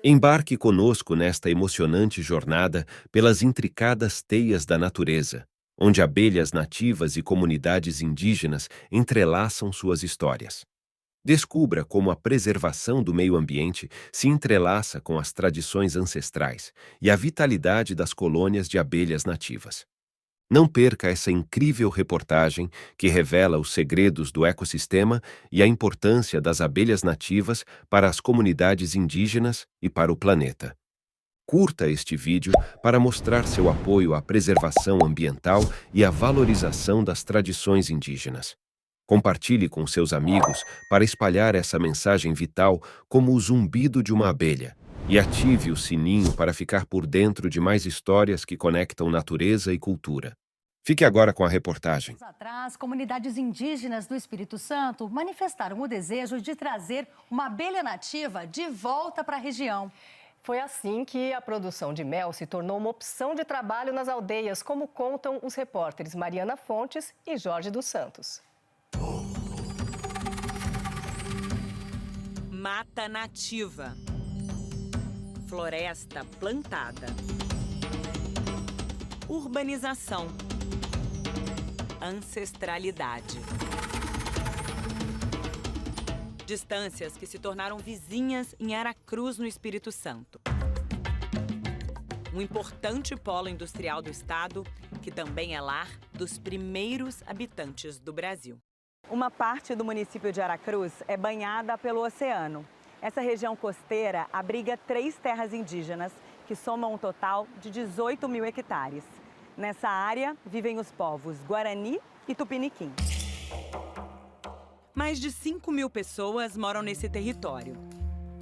Embarque conosco nesta emocionante jornada pelas intricadas teias da natureza, onde abelhas nativas e comunidades indígenas entrelaçam suas histórias. Descubra como a preservação do meio ambiente se entrelaça com as tradições ancestrais e a vitalidade das colônias de abelhas nativas. Não perca essa incrível reportagem que revela os segredos do ecossistema e a importância das abelhas nativas para as comunidades indígenas e para o planeta. Curta este vídeo para mostrar seu apoio à preservação ambiental e à valorização das tradições indígenas. Compartilhe com seus amigos para espalhar essa mensagem vital como o zumbido de uma abelha. E ative o sininho para ficar por dentro de mais histórias que conectam natureza e cultura. Fique agora com a reportagem. Atrás, comunidades indígenas do Espírito Santo manifestaram o desejo de trazer uma abelha nativa de volta para a região. Foi assim que a produção de mel se tornou uma opção de trabalho nas aldeias, como contam os repórteres Mariana Fontes e Jorge dos Santos. Mata nativa. Floresta plantada. Urbanização. Ancestralidade. Distâncias que se tornaram vizinhas em Aracruz, no Espírito Santo. Um importante polo industrial do estado, que também é lar dos primeiros habitantes do Brasil. Uma parte do município de Aracruz é banhada pelo oceano. Essa região costeira abriga 3 terras indígenas, que somam um total de 18 mil hectares. Nessa área vivem os povos Guarani e Tupiniquim. Mais de 5 mil pessoas moram nesse território.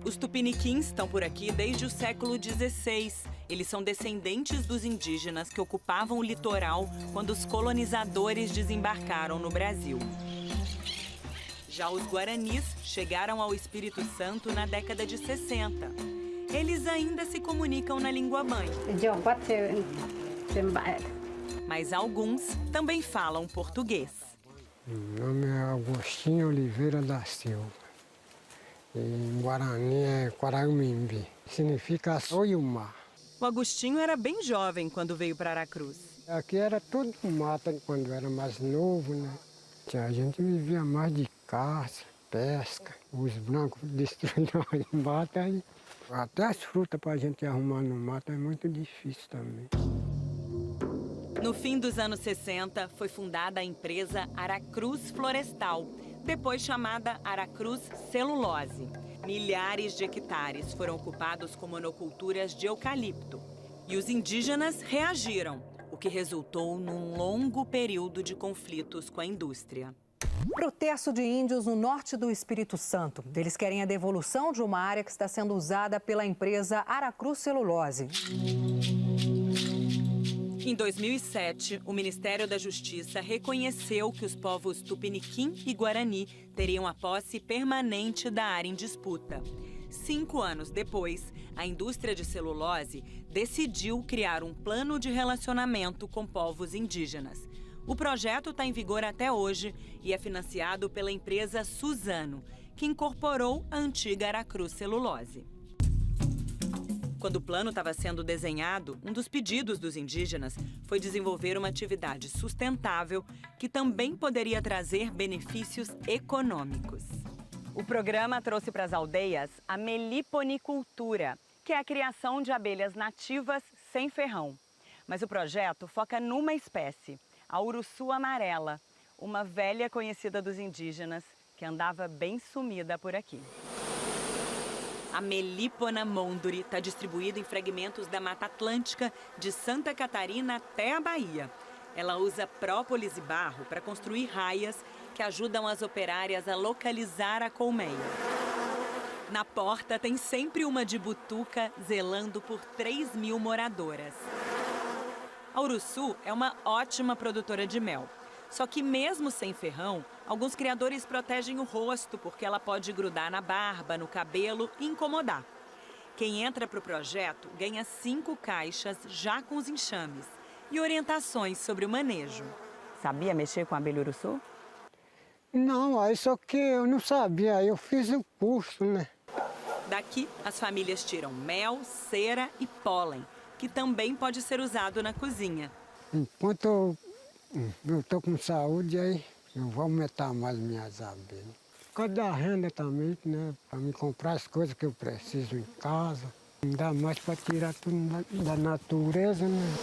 Os Tupiniquins estão por aqui desde o século XVI. Eles são descendentes dos indígenas que ocupavam o litoral quando os colonizadores desembarcaram no Brasil. Já os Guaranis chegaram ao Espírito Santo na década de 60. Eles ainda se comunicam na língua mãe. Mas alguns também falam português. Meu nome é Agostinho Oliveira da Silva. Em Guarani é Quaramimbi. Significa oi o mar. O Agostinho era bem jovem quando veio para Aracruz. Aqui era tudo mata quando era mais novo, né? A gente vivia mais de caça, pesca. Os brancos destruíram as matas. Até as frutas para a gente arrumar no mato é muito difícil também. No fim dos anos 60, foi fundada a empresa Aracruz Florestal, depois chamada Aracruz Celulose. Milhares de hectares foram ocupados com monoculturas de eucalipto. E os indígenas reagiram, o que resultou num longo período de conflitos com a indústria. Protesto de índios no norte do Espírito Santo. Eles querem a devolução de uma área que está sendo usada pela empresa Aracruz Celulose. Em 2007, o Ministério da Justiça reconheceu que os povos Tupiniquim e Guarani teriam a posse permanente da área em disputa. 5 anos depois, a indústria de celulose decidiu criar um plano de relacionamento com povos indígenas. O projeto está em vigor até hoje e é financiado pela empresa Suzano, que incorporou a antiga Aracruz Celulose. Quando o plano estava sendo desenhado, um dos pedidos dos indígenas foi desenvolver uma atividade sustentável que também poderia trazer benefícios econômicos. O programa trouxe para as aldeias a meliponicultura, que é a criação de abelhas nativas sem ferrão. Mas o projeto foca numa espécie, a uruçu amarela, uma velha conhecida dos indígenas que andava bem sumida por aqui. A Melipona monduri está distribuída em fragmentos da Mata Atlântica, de Santa Catarina até a Bahia. Ela usa própolis e barro para construir raias que ajudam as operárias a localizar a colmeia. Na porta tem sempre uma de butuca zelando por 3 mil moradoras. A uruçu é uma ótima produtora de mel. Só que mesmo sem ferrão, alguns criadores protegem o rosto porque ela pode grudar na barba, no cabelo e incomodar. Quem entra para o projeto ganha 5 caixas já com os enxames e orientações sobre o manejo. Sabia mexer com abelha uruçu? Não, aí só que eu não sabia, aí eu fiz o curso, né? Daqui, as famílias tiram mel, cera e pólen, que também pode ser usado na cozinha. Enquanto eu estou com saúde, aí eu vou aumentar mais minhas abelhas. Por causa da renda também, né? Para me comprar as coisas que eu preciso em casa. Não dá mais para tirar tudo da natureza, né?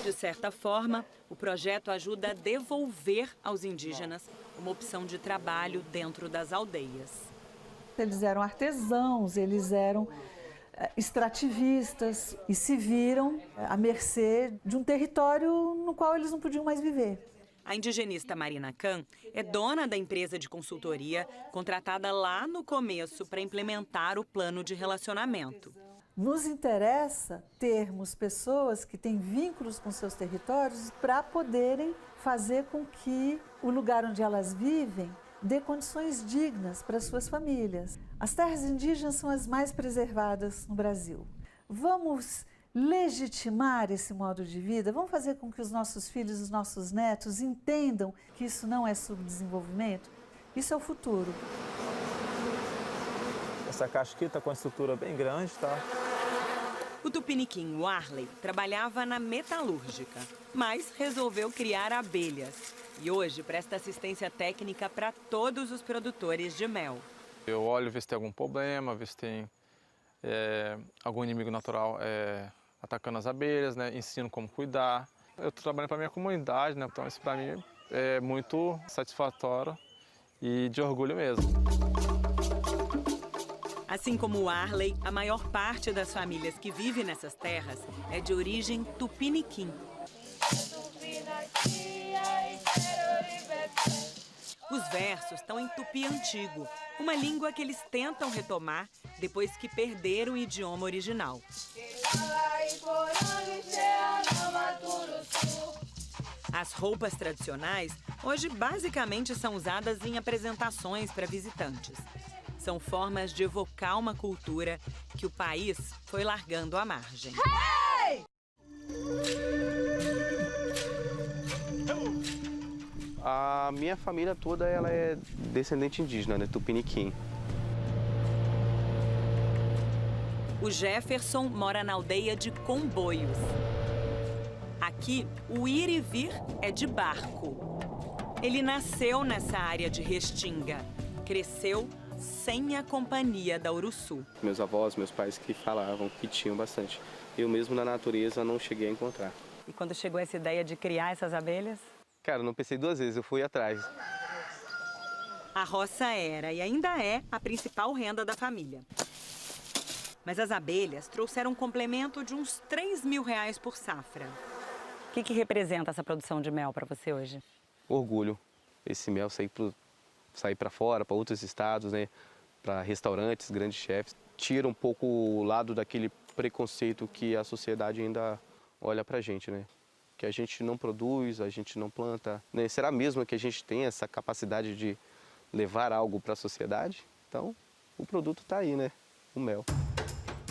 De certa forma, o projeto ajuda a devolver aos indígenas uma opção de trabalho dentro das aldeias. Eles eram artesãos, eles eram extrativistas e se viram à mercê de um território no qual eles não podiam mais viver. A indigenista Marina Can é dona da empresa de consultoria contratada lá no começo para implementar o plano de relacionamento. Nos interessa termos pessoas que têm vínculos com seus territórios para poderem fazer com que o lugar onde elas vivem dê condições dignas para suas famílias. As terras indígenas são as mais preservadas no Brasil. Vamos legitimar esse modo de vida? Vamos fazer com que os nossos filhos e os nossos netos entendam que isso não é subdesenvolvimento? Isso é o futuro. Essa caixa aqui está com uma estrutura bem grande, tá? O tupiniquim Warley trabalhava na metalúrgica, mas resolveu criar abelhas. E hoje presta assistência técnica para todos os produtores de mel. Eu olho, ver se tem algum problema, ver se tem algum inimigo natural atacando as abelhas, né? Ensino como cuidar. Eu estou trabalhando para a minha comunidade, né? Então isso para mim é muito satisfatório e de orgulho mesmo. Assim como o Warley, a maior parte das famílias que vivem nessas terras é de origem tupiniquim. Os versos estão em tupi antigo, uma língua que eles tentam retomar depois que perderam o idioma original. As roupas tradicionais hoje basicamente são usadas em apresentações para visitantes. São formas de evocar uma cultura que o país foi largando à margem. Hey! A minha família toda ela é descendente indígena, né? Tupiniquim. O Jefferson mora na aldeia de Comboios. Aqui, o ir e vir é de barco. Ele nasceu nessa área de Restinga, cresceu sem a companhia da Uruçu. Meus avós, meus pais que falavam que tinham bastante. Eu mesmo na natureza não cheguei a encontrar. E quando chegou essa ideia de criar essas abelhas? Cara, não pensei 2 vezes, eu fui atrás. A roça era e ainda é a principal renda da família. Mas as abelhas trouxeram um complemento de uns R$3.000 por safra. O que representa essa produção de mel para você hoje? Orgulho. Esse mel sair para fora, para outros estados, né? Para restaurantes, grandes chefes. Tira um pouco o lado daquele preconceito que a sociedade ainda olha para a gente, né? Que a gente não produz, a gente não planta. Né? Será mesmo que a gente tem essa capacidade de levar algo para a sociedade? Então, o produto está aí, né? O mel.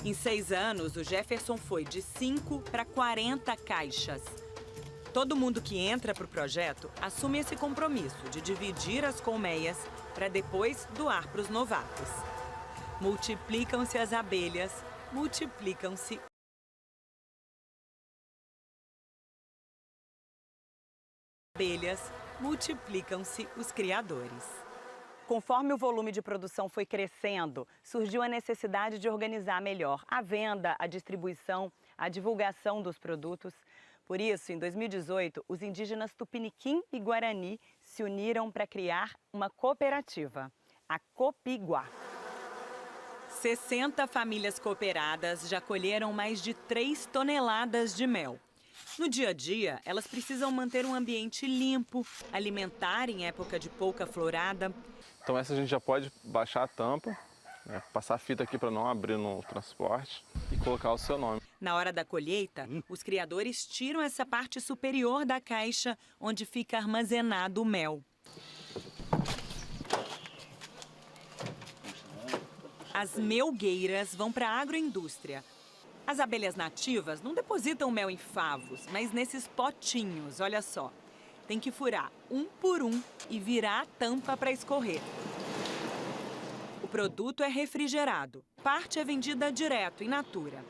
Em 6 anos, o Jefferson foi de 5 para 40 caixas. Todo mundo que entra para o projeto assume esse compromisso de dividir as colmeias para depois doar para os novatos. Multiplicam-se as abelhas, multiplicam-se os criadores. Conforme o volume de produção foi crescendo, surgiu a necessidade de organizar melhor a venda, a distribuição, a divulgação dos produtos. Por isso, em 2018, os indígenas Tupiniquim e Guarani se uniram para criar uma cooperativa, a Copiguá. 60 famílias cooperadas já colheram mais de 3 toneladas de mel. No dia a dia, elas precisam manter um ambiente limpo, alimentar em época de pouca florada. Então essa a gente já pode baixar a tampa, né, passar a fita aqui para não abrir no transporte e colocar o seu nome. Na hora da colheita, os criadores tiram essa parte superior da caixa onde fica armazenado o mel. As melgueiras vão para a agroindústria. As abelhas nativas não depositam mel em favos, mas nesses potinhos, olha só. Tem que furar um por um e virar a tampa para escorrer. O produto é refrigerado. Parte é vendida direto, in natura.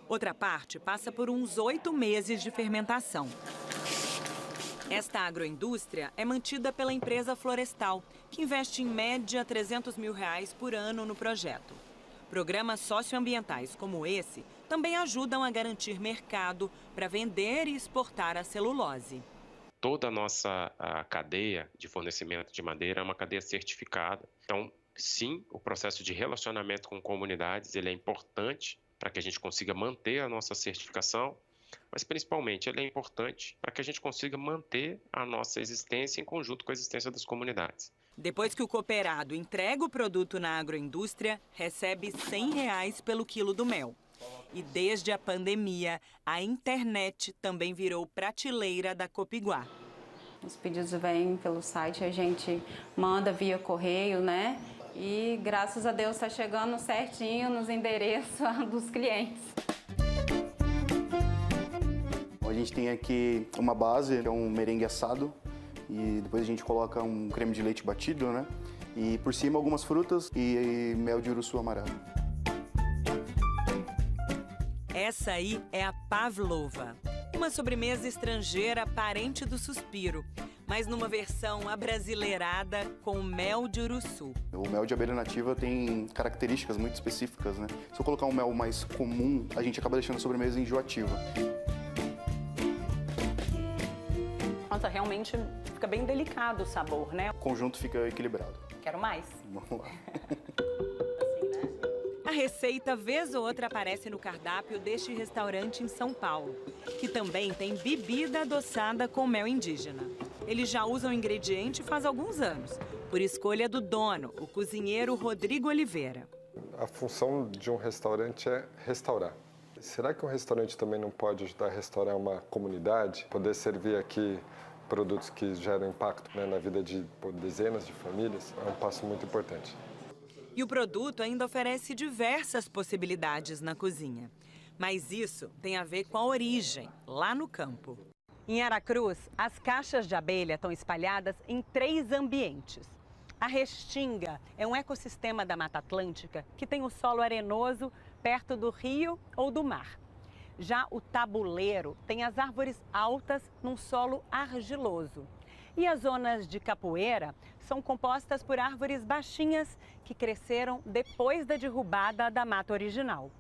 Outra parte passa por uns 8 meses de fermentação. Esta agroindústria é mantida pela empresa Florestal, que investe em média R$300 mil por ano no projeto. Programas socioambientais como esse também ajudam a garantir mercado para vender e exportar a celulose. Toda a nossa cadeia de fornecimento de madeira é uma cadeia certificada. Então, sim, o processo de relacionamento com comunidades ele é importante para que a gente consiga manter a nossa certificação, mas principalmente ele é importante para que a gente consiga manter a nossa existência em conjunto com a existência das comunidades. Depois que o cooperado entrega o produto na agroindústria, recebe R$100 pelo quilo do mel. E desde a pandemia, a internet também virou prateleira da Copiguá. Os pedidos vêm pelo site, a gente manda via correio, né? E graças a Deus está chegando certinho nos endereços dos clientes. A gente tem aqui uma base, que é um merengue assado, e depois a gente coloca um creme de leite batido, né? E por cima algumas frutas e mel de uruçu amarelo. Essa aí é a pavlova, uma sobremesa estrangeira parente do suspiro, mas numa versão abrasileirada com mel de uruçu. O mel de abelha nativa tem características muito específicas, né? Se eu colocar um mel mais comum, a gente acaba deixando a sobremesa enjoativa. Nossa, realmente fica bem delicado o sabor, né? O conjunto fica equilibrado. Quero mais. Vamos lá. A receita, vez ou outra, aparece no cardápio deste restaurante em São Paulo, que também tem bebida adoçada com mel indígena. Eles já usam o ingrediente faz alguns anos, por escolha do dono, o cozinheiro Rodrigo Oliveira. A função de um restaurante é restaurar. Será que um restaurante também não pode ajudar a restaurar uma comunidade? Poder servir aqui produtos que geram impacto, né, na vida de dezenas de famílias é um passo muito importante. E o produto ainda oferece diversas possibilidades na cozinha. Mas isso tem a ver com a origem, lá no campo. Em Aracruz, as caixas de abelha estão espalhadas em 3 ambientes. A restinga é um ecossistema da Mata Atlântica que tem o solo arenoso perto do rio ou do mar. Já o tabuleiro tem as árvores altas num solo argiloso. E as zonas de capoeira são compostas por árvores baixinhas que cresceram depois da derrubada da mata original.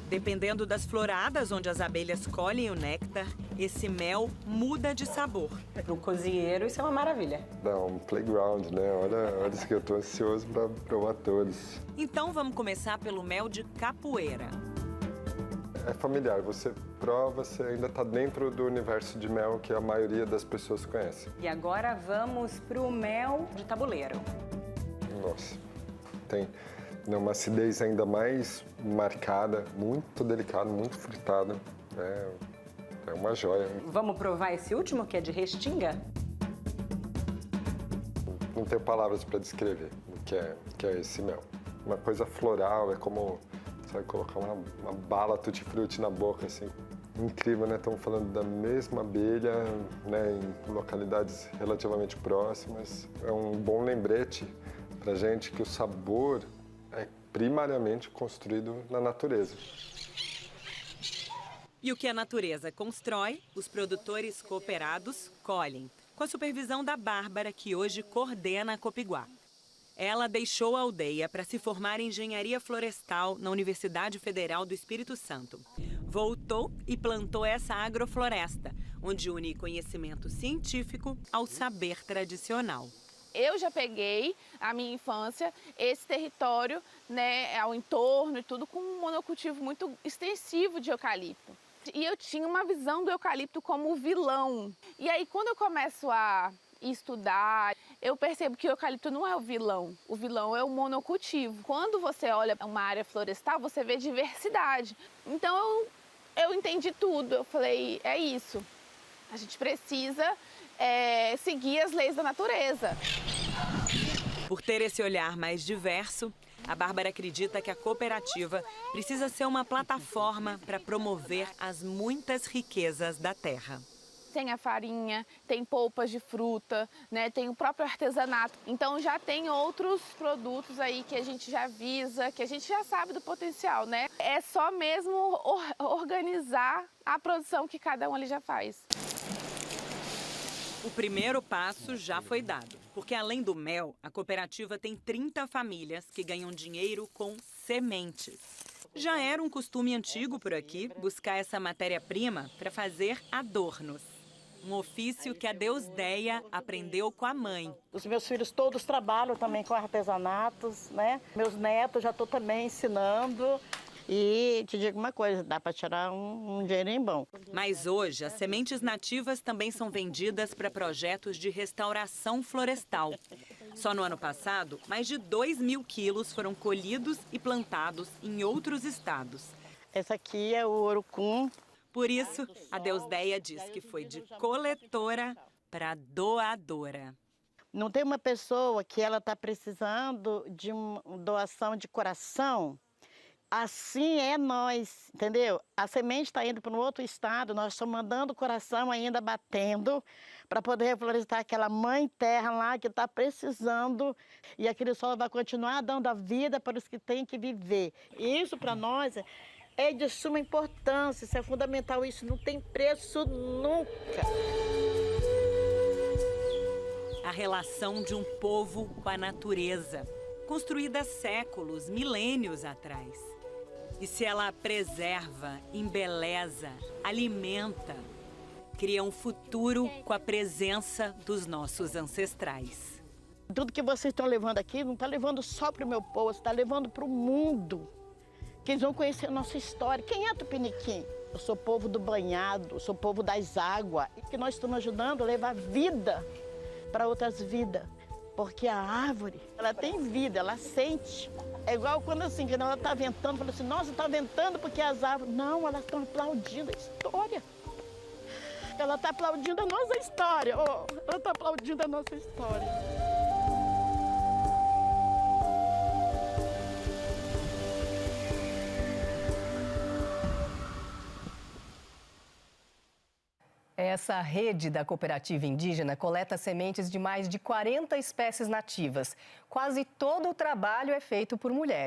Dependendo das floradas onde as abelhas colhem o néctar, esse mel muda de sabor. Para o cozinheiro, isso é uma maravilha. Dá um playground, né? Olha isso que eu estou ansioso para provar todos. Então vamos começar pelo mel de capoeira. É familiar, você prova, você ainda está dentro do universo de mel que a maioria das pessoas conhece. E agora vamos para o mel de tabuleiro. Nossa, tem uma acidez ainda mais marcada, muito delicado, muito frutado. É uma joia. Vamos provar esse último, que é de restinga? Não tenho palavras para descrever o que é esse mel. Uma coisa floral, é como... Sabe, colocar uma bala tutti-frutti na boca, assim. Incrível, né? Estamos falando da mesma abelha, né? Em localidades relativamente próximas. É um bom lembrete pra gente que o sabor é primariamente construído na natureza. E o que a natureza constrói, os produtores cooperados colhem, com a supervisão da Bárbara, que hoje coordena a Copiguá. Ela deixou a aldeia para se formar em engenharia florestal na Universidade Federal do Espírito Santo. Voltou e plantou essa agrofloresta, onde une conhecimento científico ao saber tradicional. Eu já peguei, a minha infância, esse território, né, ao entorno e tudo, com um monocultivo muito extensivo de eucalipto. E eu tinha uma visão do eucalipto como o vilão. E aí, quando eu começo a estudar, eu percebo que o eucalipto não é o vilão é o monocultivo. Quando você olha uma área florestal, você vê diversidade. Então eu entendi tudo, eu falei, é isso, a gente precisa seguir as leis da natureza. Por ter esse olhar mais diverso, A Bárbara acredita que a cooperativa precisa ser uma plataforma para promover as muitas riquezas da terra. Tem a farinha, tem polpas de fruta, né? Tem o próprio artesanato. Então já tem outros produtos aí que a gente já visa, que a gente já sabe do potencial, né? É só mesmo organizar a produção que cada um ali já faz. O primeiro passo já foi dado, porque além do mel, a cooperativa tem 30 famílias que ganham dinheiro com sementes. Já era um costume antigo por aqui buscar essa matéria-prima para fazer adornos. Um ofício que a Deusdeia aprendeu com a mãe. Os meus filhos todos trabalham também com artesanatos, né? Meus netos já estou também ensinando. E te digo uma coisa, dá para tirar um dinheirinho bom. Mas hoje, as sementes nativas também são vendidas para projetos de restauração florestal. Só no ano passado, mais de 2.000 quilos foram colhidos e plantados em outros estados. Esse aqui é o urucum. Por isso, a Deusdeia diz que foi de coletora para doadora. Não tem uma pessoa que ela está precisando de uma doação de coração? Assim é nós, entendeu? A semente está indo para um outro estado, nós estamos mandando o coração ainda batendo para poder reflorestar aquela mãe terra lá que está precisando e aquele solo vai continuar dando a vida para os que têm que viver. E isso para nós é de suma importância, isso é fundamental, isso não tem preço nunca. A relação de um povo com a natureza, construída séculos, milênios atrás. E se ela preserva, embeleza, alimenta, cria um futuro com a presença dos nossos ancestrais. Tudo que vocês estão levando aqui não está levando só para o meu povo, está levando para o mundo. Que eles vão conhecer a nossa história. Quem é Tupiniquim? Eu sou povo do banhado, eu sou povo das águas. E que nós estamos ajudando a levar vida para outras vidas. Porque a árvore, ela tem vida, ela sente. É igual quando assim, quando ela está ventando, fala assim, nossa, está ventando porque as árvores... Não, elas estão aplaudindo a história. Ela está aplaudindo a nossa história. Oh, ela está aplaudindo a nossa história. Essa rede da cooperativa indígena coleta sementes de mais de 40 espécies nativas. Quase todo o trabalho é feito por mulheres.